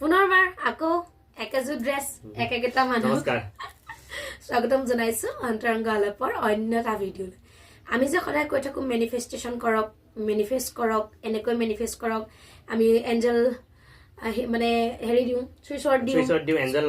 পুনৰবাৰ আকৌ একেজোৰ ড্ৰেছ একেটা মানুহ নমস্কাৰ স্বাগতম জনাইছো অন্তৰংগ আলাপৰ অন্য এটা ভিডিঅ'লৈ আমি যে সদায় কৈ থাকো মেনিফেষ্টেশ্যন কৰক মেনিফেষ্ট কৰক এনেকৈ মেনিফেষ্ট কৰক আমি এঞ্জেল মানে হেৰি দিওঁ সুইচৰ দিওঁ এঞ্জেল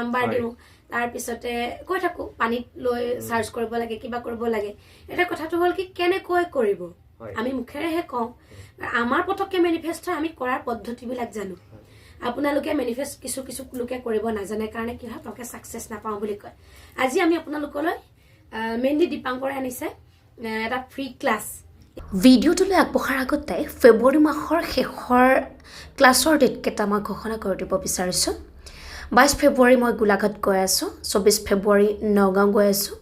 নাম্বাৰ দিওঁ তাৰ পিছতে কৈ থাকো পানীত লৈ চাৰ্চ কৰিব লাগে কিবা কৰিব লাগে এটা কথাটো হ'ল কি কেনেকৈ কৰিব আমি মুখেৰেহে কওঁ আমাৰ পটককে মেনিফেষ্ট আমি কৰাৰ পদ্ধতিবিলাক জানো আপোনালোকে মেনিফেষ্ট কিছু লোকে কৰিব নাজানে কাৰণে কি হয় আপোনালোকে সাকসেস নাপাওঁ বুলি কয় আজি আমি আপোনালোকলৈ মেইনলি দীপাংকৰে আনিছে এটা ফ্ৰী ক্লাছ ভিডিঅ'টোলৈ আগবঢ়াৰ আগতে ফেব্ৰুৱাৰী মাহৰ শেষৰ ক্লাছৰ ডেট কেইটা মই ঘোষণা কৰি দিব বিচাৰিছোঁ 22 ফেব্ৰুৱাৰী মই গোলাঘাট গৈ আছোঁ 24 ফেব্ৰুৱাৰী নগাঁও গৈ আছোঁ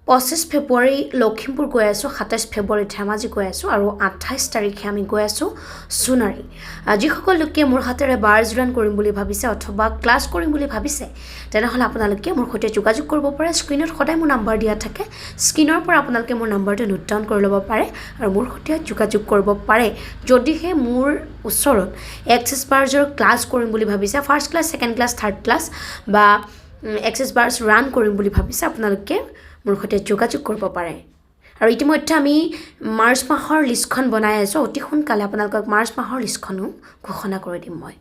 25 ফেব্ৰুৱাৰী লখিমপুৰ গৈ আছোঁ 27 ফেব্ৰুৱাৰী ধেমাজি গৈ আছোঁ আৰু 28 তাৰিখে আমি গৈ আছোঁ সোণাৰী যিসকল লোকে মোৰ হাতেৰে বাৰ যোগান কৰিম বুলি ভাবিছে অথবা ক্লাছ কৰিম বুলি ভাবিছে তেনেহ'লে আপোনালোকে মোৰ সৈতে যোগাযোগ কৰিব পাৰে স্ক্ৰীনত সদায় মোৰ নম্বৰ দিয়া থাকে স্ক্ৰীনৰ পৰা আপোনালোকে মোৰ নম্বৰটো নোট ডাউন কৰি ল'ব পাৰে আৰু মোৰ সৈতে যোগাযোগ কৰিব পাৰে যদিহে মোৰ ওচৰত এক্সেছ বাৰ্জৰ ক্লাছ কৰিম বুলি ভাবিছে first class second class third class বা এক্সেছ বাৰ্জ ৰান কৰিম বুলি ভাবিছে আপোনালোকে মোৰ সৈতে যোগাযোগ কৰিব পাৰে আৰু ইতিমধ্যে আমি মাৰ্চ মাহৰ লিষ্টখন বনাই আছোঁ অতি সোনকালে আপোনালোকক মাৰ্চ মাহৰ লিষ্টখনো ঘোষণা কৰি দিম মই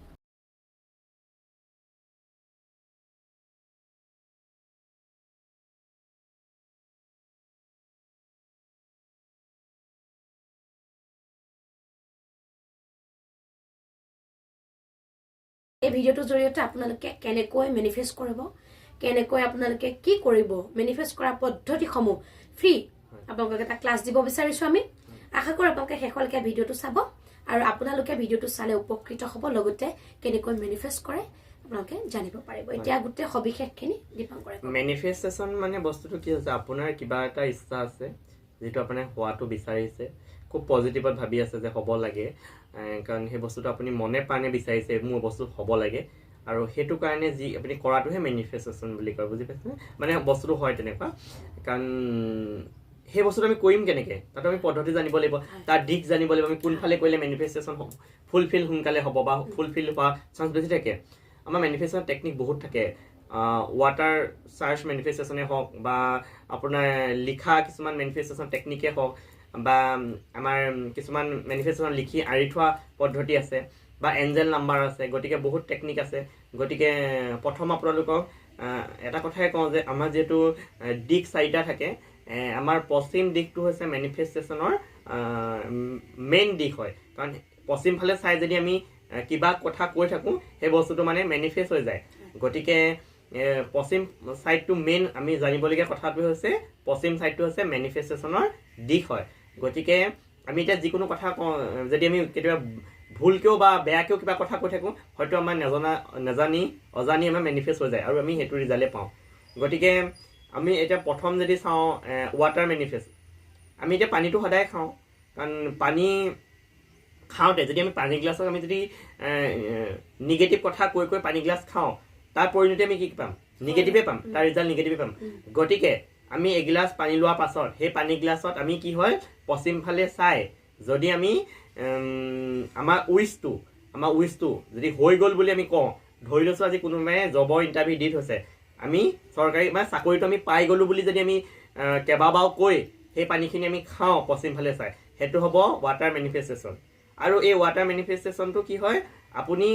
এই ভিডিঅ'টোৰ জৰিয়তে আপোনালোকে কেনেকৈ মেনিফেষ্ট কৰিব কেনেকৈ আপোনালোকে কি কৰিব মেনিফেষ্ট কৰা পদ্ধতিসমূহ ফ্ৰী আপোনালোকক এটা ক্লাছ দিব বিচাৰিছোঁ আমি আশা কৰোঁ আপোনালোকে শেষলৈকে ভিডিঅ'টো চাব আৰু আপোনালোকে ভিডিঅ'টো চালে উপকৃত হ'ব লগতে কেনেকৈ মেনিফেষ্ট কৰে আপোনালোকে জানিব পাৰিব এতিয়া গোটেই সবিশেষখিনি দীপাংকৰে মেনিফেষ্টেশ্যন মানে বস্তুটো কি হৈছে আপোনাৰ কিবা এটা ইচ্ছা আছে যেটো আপুনি হোৱাটো বিচাৰিছে খুব পজিটিভত ভাবি আছে যে হ'ব লাগে কাৰণ সেই বস্তুটো আপুনি মনে প্ৰাণে বিচাৰিছে মোৰ বস্তু হ'ব লাগে আৰু হেতু কাৰণে যি আপুনি কৰাটোহে মেনিফেষ্টেশ্যন বুলি কয় বুজি পাইছে মানে বস্তুটো হয় তেনেকুৱা কাৰণ সেই বস্তুটো আমি কৰিম কেনেকৈ তাতো আমি পদ্ধতি জানিব লাগিব তাৰ দিশ জানিব লাগিব আমি কোনফালে কৰিলে মেনিফেষ্টেশ্যন ফুলফিল সোনকালে হ'ব বা ফুলফিল হোৱা চান্স বেছি থাকে আমাৰ মেনিফেষ্টেশ্যন টেকনিক বহুত থাকে ৱাটাৰ চাৰ্চ মেনিফেষ্টেশ্যনে হওক বা আপোনাৰ লিখা কিছুমান মেনিফেষ্টেশ্যন টেকনিকে হওক বা আমাৰ কিছুমান মেনিফেষ্টেশ্যন লিখি আঁৰি থোৱা পদ্ধতি আছে বা এঞ্জেল নাম্বাৰ আছে গতিকে বহুত টেকনিক আছে গতিকে প্ৰথম আপোনালোকক এটা কথাই কওঁ যে আমাৰ যেহেতু দিশ চাৰিটা থাকে আমাৰ পশ্চিম দিশটো হৈছে মেনিফেষ্টেশ্যনৰ মেইন দিশ হয় কাৰণ পশ্চিম ফালে চাই যদি আমি কিবা কথা কৈ থাকোঁ সেই বস্তুটো মানে মেনিফেষ্ট হৈ যায় গতিকে পশ্চিম চাইডটো মেইন আমি জানিবলগীয়া কথাটো হৈছে পশ্চিম চাইডটো হৈছে মেনিফেষ্টেশ্যনৰ দিশ হয় গতিকে আমি এতিয়া যিকোনো কথা কওঁ যদি আমি কেতিয়াবা ভুলকৈও বা বেয়াকৈও কিবা কথা কৈ থাকোঁ হয়তো আমাৰ অজানি আমাৰ মেনিফেষ্ট হৈ যায় আৰু আমি সেইটো ৰিজাল্টে পাওঁ গতিকে আমি এতিয়া প্ৰথম যদি চাওঁ ৱাটাৰ মেনিফেষ্ট আমি এতিয়া পানীটো সদায় খাওঁ কাৰণ পানী খাওঁতে যদি আমি পানী গিলাছত আমি যদি নিগেটিভ কথা কৈ পানী গিলাছ খাওঁ তাৰ পৰিণতি আমি কি পাম নিগেটিভে পাম তাৰ ৰিজাল্ট নিগেটিভে পাম গতিকে আমি এগিলাছ পানী লোৱাৰ পাছত সেই পানী গিলাছত আমি কি হয় পশ্চিম ফালে চাই যদি আমি আমাৰ উইচটো যদি হৈ গ'ল বুলি আমি কওঁ ধৰি লৈছোঁ আজি কোনোবাই জবৰ ইণ্টাৰভিউ দি থৈছে আমি চৰকাৰী মানে চাকৰিটো আমি পাই গ'লোঁ বুলি যদি আমি কেইবাবাৰো কৈ সেই পানীখিনি আমি খাওঁ পশ্চিম ফালে চাই সেইটো হ'ব ৱাটাৰ মেনিফেষ্টেশ্যন আৰু এই ৱাটাৰ মেনিফেষ্টেশ্যনটো কি হয় আপুনি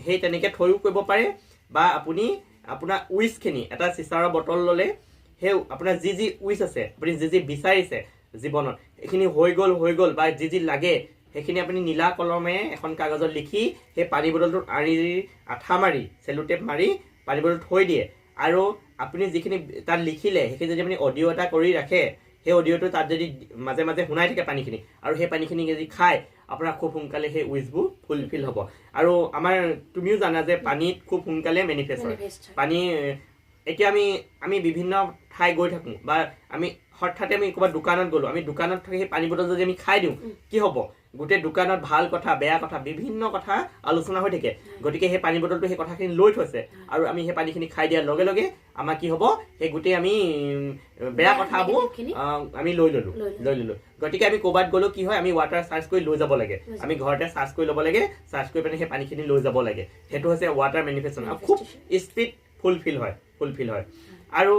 সেই তেনেকৈ থৈও কৰিব পাৰে বা আপুনি আপোনাৰ উইচখিনি এটা চিচাৰৰ বটল ল'লে সেই আপোনাৰ যি উইচ আছে আপুনি যি বিচাৰিছে জীৱনত এইখিনি হৈ গ'ল বা যি লাগে সেইখিনি আপুনি নীলা কলমেৰে এখন কাগজত লিখি সেই পানী বটলটোত আঠা মাৰি চেলোটেপ মাৰি পানী বটল থৈ দিয়ে আৰু আপুনি যিখিনি তাত লিখিলে সেইখিনি যদি আপুনি অডিঅ' এটা কৰি ৰাখে সেই অডিঅ'টো তাত যদি মাজে মাজে শুনাই থাকে পানীখিনি আৰু সেই পানীখিনি যদি খায় আপোনাৰ খুব সোনকালে সেই উইচবোৰ ফুলফিল হ'ব আৰু আমাৰ তুমিও জানা যে পানীত খুব সোনকালে মেনিফেষ্ট হয় পানী এতিয়া আমি বিভিন্ন ঠাই গৈ থাকোঁ বা আমি হঠাতে আমি ক'ৰবাত দোকানত গ'লোঁ আমি দোকানত থাকি সেই পানী বটল যদি আমি খাই দিওঁ কি হ'ব গোটেই দোকানত ভাল কথা বেয়া কথা বিভিন্ন কথা আলোচনা হৈ থাকে গতিকে সেই পানী বটলটো সেই কথাখিনি লৈ থৈছে আৰু আমি সেই পানীখিনি খাই দিয়াৰ লগে লগে আমাৰ কি হ'ব সেই গোটেই আমি বেয়া কথাবোৰ আমি লৈ ললো গতিকে আমি ক'ৰবাত গ'লেও কি হয় আমি ৱাটাৰ চাৰ্জ কৰি লৈ যাব লাগে আমি ঘৰতে চাৰ্জ কৰি ল'ব লাগে চাৰ্জ কৰি পিনে সেই পানীখিনি লৈ যাব লাগে সেইটো হৈছে ৱাটাৰ মেনিফেষ্টেশ্যন আৰু খুব স্পীড ফুলফিল হয় আৰু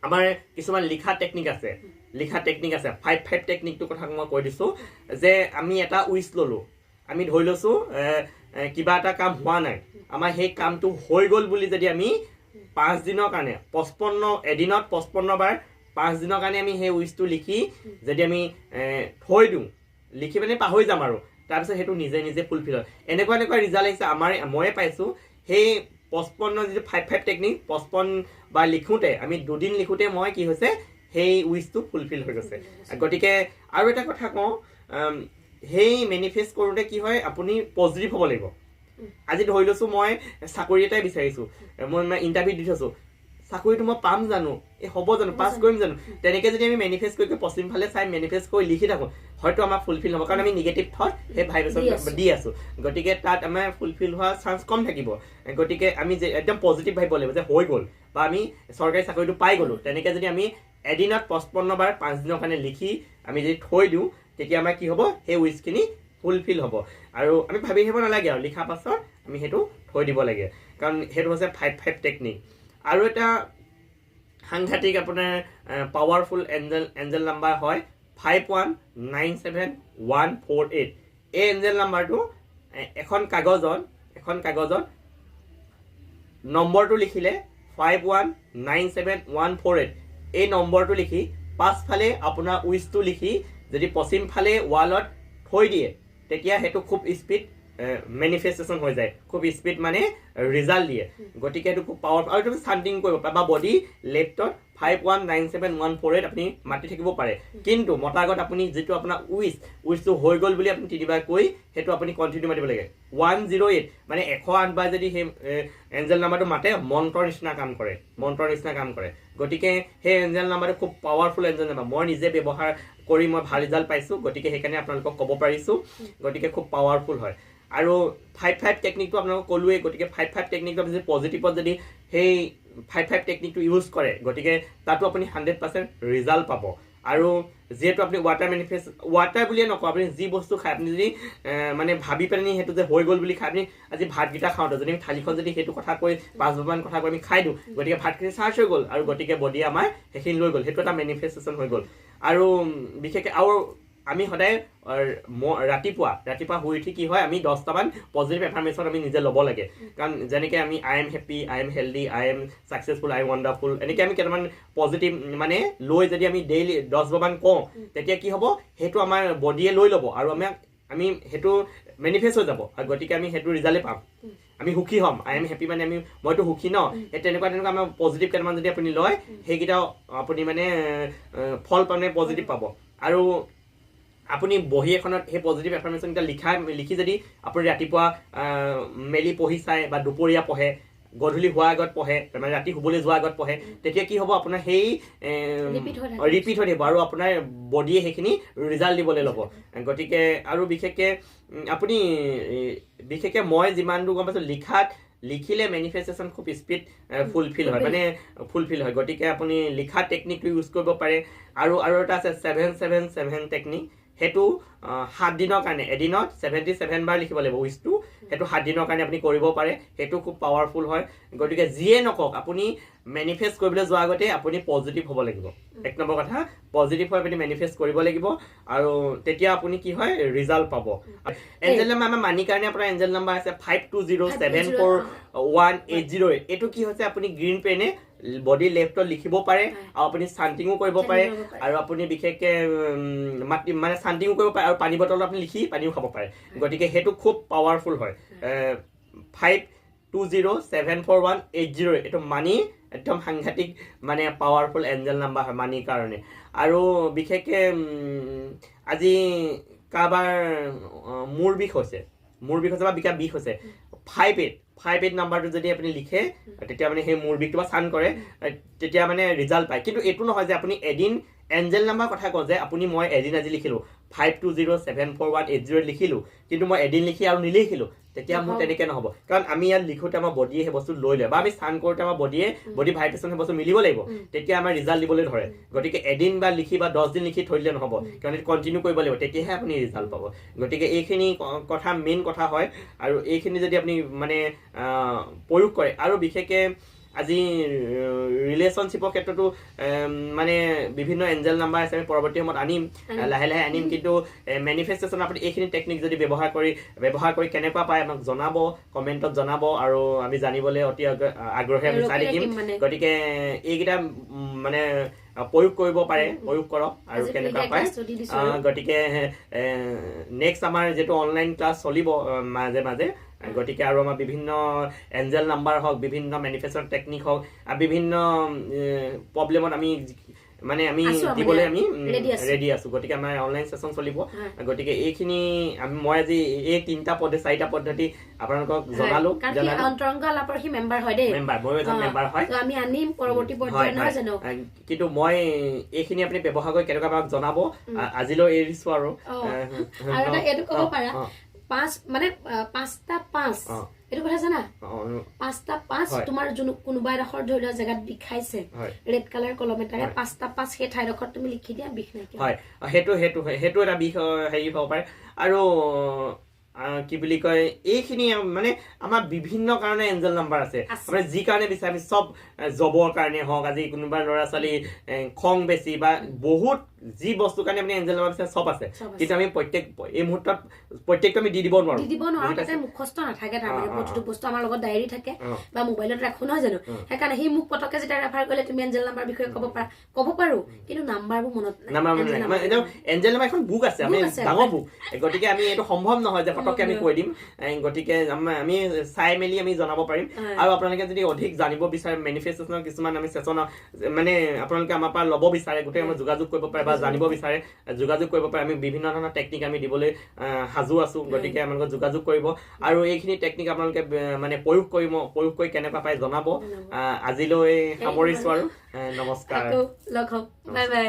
আমাৰ কিছুমান লিখা টেকনিক আছে 5 টেকনিকটোৰ কথা মই কৈ দিছোঁ যে আমি এটা উইচ ল'লোঁ আমি ধৰি লৈছোঁ কিবা এটা কাম হোৱা নাই আমাৰ সেই কামটো হৈ গ'ল বুলি যদি আমি 5 দিনৰ কাৰণে 55 এদিনত 55 বাৰ 5 দিনৰ কাৰণে আমি সেই উইচটো লিখি যদি আমি থৈ দিওঁ লিখি মানে পাহৰি যাম আৰু তাৰপিছত সেইটো নিজে ফুলফিল হয় এনেকুৱা ৰিজাল্ট আহিছে ময়ে পাইছোঁ সেই 55 যিটো 5 টেকনিক 55 বাৰ লিখোঁতে আমি 2 দিন লিখোঁতে মই কি হৈছে সেই উইচটো ফুলফিল হৈ গৈছে গতিকে আৰু এটা কথা কওঁ সেই মেনিফেষ্ট কৰোঁতে কি হয় আপুনি পজিটিভ হ'ব লাগিব আজি ধৰি লৈছোঁ মই চাকৰি এটাই বিচাৰিছোঁ মই ইণ্টাৰভিউ দি থৈছোঁ চাকৰিটো মই পাম জানো হ'ব জানো পাছ কৰিম জানো তেনেকৈ যদি আমি মেনিফেষ্ট কৰি পশ্চিম ফালে চাই মেনিফেষ্ট কৰি লিখি থাকোঁ হয়তো আমাৰ ফুলফিল হ'ব কাৰণ আমি নিগেটিভ থট সেই ভাইব্ৰেশ্যন দি আছোঁ গতিকে তাত আমাৰ ফুলফিল হোৱা চান্স কম থাকিব গতিকে আমি যে একদম পজিটিভ ভাবিব লাগিব যে হৈ গ'ল বা আমি চৰকাৰী চাকৰিটো পাই গ'লোঁ তেনেকৈ যদি আমি এদিনত 55 বাৰ 5 দিনৰ কাৰণে লিখি আমি যদি থৈ দিওঁ তেতিয়া আমাৰ কি হ'ব সেই উইচখিনি ফুলফিল হ'ব আৰু আমি ভাবি আহিব নালাগে আৰু লিখা পাছত আমি সেইটো থৈ দিব লাগে কাৰণ সেইটো হৈছে 5 টেকনিক আৰু এটা সাংঘাতিক আপোনাৰ পাৱাৰফুল এঞ্জেল নাম্বাৰ হয় 5197148 এই এঞ্জেল নাম্বাৰটো এখন কাগজত নম্বৰটো লিখিলে 5197148 এই নম্বৰটো লিখি পাছফালে আপোনাৰ উইচটো লিখি যদি পশ্চিম ফালে ৱালত থৈ দিয়ে তেতিয়া সেইটো খুব স্পীড মেনিফেষ্টেশ্যন হৈ যায় খুব স্পীড মানে ৰিজাল্ট দিয়ে গতিকে এইটো খুব পাৱাৰ আৰু তুমি চান্টিং কৰিব পাৰে বা বডি লেফ্টত 5197148 আপুনি মাতি থাকিব পাৰে কিন্তু মতাৰ আগত আপুনি যিটো আপোনাৰ উইচটো হৈ গ'ল বুলি আপুনি তিনিবাৰ কৈ সেইটো আপুনি কণ্টিনিউ মাতিব লাগে 108 মানে 108 বাৰ যদি সেই এঞ্জেল নাম্বাৰটো মাতে মন্ত্ৰৰ নিচিনা কাম কৰে গতিকে সেই এঞ্জেল নাম্বাৰটো খুব পাৱাৰফুল এঞ্জেল নাম্বাৰ মই নিজে ব্যৱহাৰ কৰি মই ভাল ৰিজাল্ট পাইছোঁ গতিকে সেইকাৰণে আপোনালোকক ক'ব পাৰিছোঁ গতিকে খুব পাৱাৰফুল হয় আৰু 5 টেকনিকটো আপোনালোকক ক'লোৱেই গতিকে 5 টেকনিকটো যদি পজিটিভত যদি সেই 5 টেকনিকটো ইউজ কৰে গতিকে তাতো আপুনি 100% ৰিজাল্ট পাব আৰু যিহেতু আপুনি ৱাটাৰ বুলিয়ে নকওঁ আপুনি যি বস্তু খায় আপুনি যদি মানে ভাবি পেলাই সেইটো যে হৈ গ'ল বুলি খায় আপুনি আজি ভাতকেইটা খাওঁতে যদি আমি থালিখন যদি সেইটো কথা কৈ 5 বাৰমান কথা কৈ আমি খাই দিওঁ গতিকে ভাতখিনি চাৰ্জ হৈ গ'ল আৰু গতিকে বডি আমাৰ সেইখিনি লৈ গ'ল সেইটো এটা মেনিফেষ্টেশ্যন হৈ গ'ল আৰু বিশেষকৈ আৰু আমি সদায় ৰাতিপুৱা শুই উঠি কি হয় আমি 10টামান পজিটিভ এফাৰ্মেশ্যন আমি নিজে ল'ব লাগে কাৰণ যেনেকৈ আমি I am happy I am healthy I am successful I am wonderful এনেকৈ আমি কেইটামান পজিটিভ মানে লৈ যদি আমি ডেইলি 10 বাৰমান কওঁ তেতিয়া কি হ'ব সেইটো আমাৰ বডিয়ে লৈ ল'ব আৰু আমি সেইটো মেনিফেষ্ট হৈ যাব আৰু গতিকে আমি সেইটো ৰিজাল্টে পাম আমি সুখী হ'ম আই এম হেপী মানে মইতো সুখী ন সেই তেনেকুৱা আমাৰ পজিটিভ কেইটামান যদি আপুনি লয় সেইকেইটাও আপুনি মানে ফল মানে পজিটিভ পাব আৰু আপুনি বহি এখনত সেই পজিটিভ এফাৰ্মেশ্যনকেইটা লিখি যদি আপুনি ৰাতিপুৱা মেলি পঢ়ি চায় বা দুপৰীয়া পঢ়ে গধূলি হোৱাৰ আগত পঢ়ে মানে ৰাতি শুবলৈ যোৱাৰ আগত পঢ়ে তেতিয়া কি হ'ব আপোনাৰ সেই ৰিপিট হৈ থাকিব আৰু আপোনাৰ বডিয়ে সেইখিনি ৰিজাল্ট দিবলৈ ল'ব গতিকে আৰু বিশেষকৈ মই যিমান দূৰ গম পাইছোঁ লিখিলে মেনিফেষ্টেশ্যন খুব স্পীড ফুলফিল হয় গতিকে আপুনি লিখা টেকনিকটো ইউজ কৰিব পাৰে আৰু এটা আছে 777 টেকনিক সেইটো 7 দিনৰ কাৰণে এদিনত 77 বাৰ লিখিব লাগিব উইচটো সেইটো 7 দিনৰ কাৰণে আপুনি কৰিব পাৰে সেইটো খুব পাৱাৰফুল হয় গতিকে যিয়ে নকওক আপুনি মেনিফেষ্ট কৰিবলৈ যোৱাৰ আগতে আপুনি পজিটিভ হ'ব লাগিব এক নম্বৰ কথা পজিটিভ হৈ আপুনি মেনিফেষ্ট কৰিব লাগিব আৰু তেতিয়া আপুনি কি হয় ৰিজাল্ট পাব এঞ্জেল নাম্বাৰ আমাৰ মানিৰ কাৰণে আপোনাৰ এঞ্জেল নাম্বাৰ আছে 52074180 এইটো কি হৈছে আপুনি গ্ৰীণ পেনে বডি লেফ্টত লিখিব পাৰে আৰু আপুনি চান্টিঙো কৰিব পাৰে আৰু আপুনি বিশেষকৈ মানে চান্টিঙো কৰিব পাৰে আৰু পানী বটলত আপুনি লিখি পানীও খাব পাৰে গতিকে সেইটো খুব পাৱাৰফুল হয় 52074180 এইটো মানি একদম সাংঘাতিক মানে পাৱাৰফুল এঞ্জেল নাম্বাৰ হয় মানিৰ কাৰণে আৰু বিশেষকৈ আজি কাৰোবাৰ মূৰ বিষ হৈছে বা বিষ হৈছে 58 নাম্বাৰটো যদি আপুনি লিখে তেতিয়া মানে সেই মূৰ বিষটো বা চান কৰে তেতিয়া মানে ৰিজাল্ট পায় কিন্তু এইটো নহয় যে আপুনি এদিন এঞ্জেল নাম্বাৰ কথা কওঁ যে মই এদিন আজি লিখিলোঁ 52074180 লিখিলোঁ কিন্তু মই এদিন লিখি আৰু নিলিখিলোঁ তেতিয়া মোৰ তেনেকৈ নহ'ব কাৰণ আমি ইয়াত লিখোঁতে আমাৰ বডিয়ে সেই বস্তু লৈ লয় বা আমি স্থান কৰোঁতে আমাৰ বডি ভাইব্ৰেশ্যন সেই বস্তু মিলিব লাগিব তেতিয়া আমাৰ ৰিজাল্ট দিবলৈ ধৰে গতিকে এদিন বা লিখি বা 10 দিন লিখি থৈ দিলে নহ'ব কাৰণ এইটো কণ্টিনিউ কৰিব লাগিব তেতিয়াহে আপুনি ৰিজাল্ট পাব গতিকে এইখিনি কথা মেইন কথা হয় আৰু এইখিনি যদি আপুনি মানে প্ৰয়োগ কৰে আৰু বিশেষকৈ আজি ৰিলেশ্যনশ্বিপৰ ক্ষেত্ৰতো মানে বিভিন্ন এঞ্জেল নাম্বাৰ আছে আমি পৰৱৰ্তী সময়ত আনিম লাহে লাহে আনিম কিন্তু মেনিফেষ্টেশ্যন আপুনি এইখিনি টেকনিক যদি ব্যৱহাৰ কৰি কেনেকুৱা পায় আমাক জনাব কমেণ্টত জনাব আৰু আমি জানিবলৈ অতি আগ্ৰহে আমি চাই থাকিম গতিকে এইকেইটা মানে প্ৰয়োগ কৰিব পাৰে প্ৰয়োগ কৰক আৰু কেনেকুৱা পায় গতিকে নেক্সট আমাৰ যিটো অনলাইন ক্লাছ চলিব মাজে মাজে গতিকে আৰু আমাৰ বিভিন্ন এঞ্জেল নাম্বাৰ হওক বিভিন্ন মেনিফেষ্টেশ্যন টেকনিক হওক আৰু বিভিন্ন প্ৰব্লেমত আমি মানে আমি দিবলৈ আমি ৰেডি আছো গতিকে আমাৰ অনলাইন সেশন চলিব গতিকে এইখিনি মই আজি এই 4টা পদ্ধতি আপোনালোকক জনালো অন্তৰংগ আলাপৰ হি মেম্বাৰ হয় দেই মই এজন মেম্বাৰ হয় আমি আনিম পৰৱৰ্তী পৰ্যায়ত নহয় জানো কিন্তু মই এইখিনি আপুনি ব্যৱহাৰ কৰি কেনেকুৱা আমাক জনাব আজিলৈ এৰিছো আৰু এইটো ক'ব পাৰা 5 মানে 5টা 5 এইটো কথা জানা 5টা 5 তোমাৰ কোনোবা এডোখৰ ধৰি লোৱা জেগাত বিষাইছে ৰেড কালাৰ কলম এটাৰে 5টা 5 সেই ঠাইডোখৰত তুমি লিখি দিয়া বিষ নাইকিয়া হয় সেইটো এটা বিষ হেৰি হ'ব পাৰে আৰু কি বুলি কয় এইখিনি মানে আমাৰ বিভিন্ন কাৰণে এঞ্জেল নাম্বাৰ আছে মানে যি কাৰণে বিচাৰে আমি চব জবৰ কাৰণে হওক আজি কোনোবা ল'ৰা ছোৱালী খং বেছি বা বহুত যি বস্তু কাৰণে আপুনি এঞ্জেল নাম্বাৰ বিচাৰে চব আছে কিন্তু আমি এই মুহূৰ্তত প্ৰত্যেকটো আমি দি দিব নোৱাৰো তাতে মুখস্থ নাথাকে তাৰমানে প্ৰতিটো বস্তু আমাৰ লগত ডায়েৰী থাকে বা মোবাইলত ৰাখো নহয় জানো সেইকাৰণে সেই মোক পটকে যেতিয়া ৰেফাৰ কৰিলে তুমি এঞ্জেল নাম্বাৰ বিষয়ে ক'ব পাৰো কিন্তু নাম্বাৰবোৰ মনত নাই এঞ্জেল নাম্বাৰ এখন বুক আছে আমি ডাঙৰ বুক গতিকে আমি এইটো সম্ভৱ নহয় যে পটকে আমি কৈ দিম গতিকে আমি চাই মেলি আমি জনাব পাৰিম আৰু আপোনালোকে যদি অধিক জানিব বিচাৰে মেনিফেষ্টেশ্যনৰ কিছুমান আমি সেশন মানে আপোনালোকে আমাৰ পৰা ল'ব বিচাৰে গোটেই আমাৰ যোগাযোগ কৰিব পাৰে বা জানিব বিচাৰে যোগাযোগ কৰিব পাৰে আমি বিভিন্ন ধৰণৰ টেকনিক আমি দিবলৈ সাজু আছো গতিকে আপোনালোকে যোগাযোগ কৰিব আৰু এইখিনি টেকনিক আপোনালোকে মানে প্ৰয়োগ কৰি কেনেকুৱা পায় জনাব আজিলৈ সামৰিছো আৰু নমস্কাৰ লগ হওক বাই বাই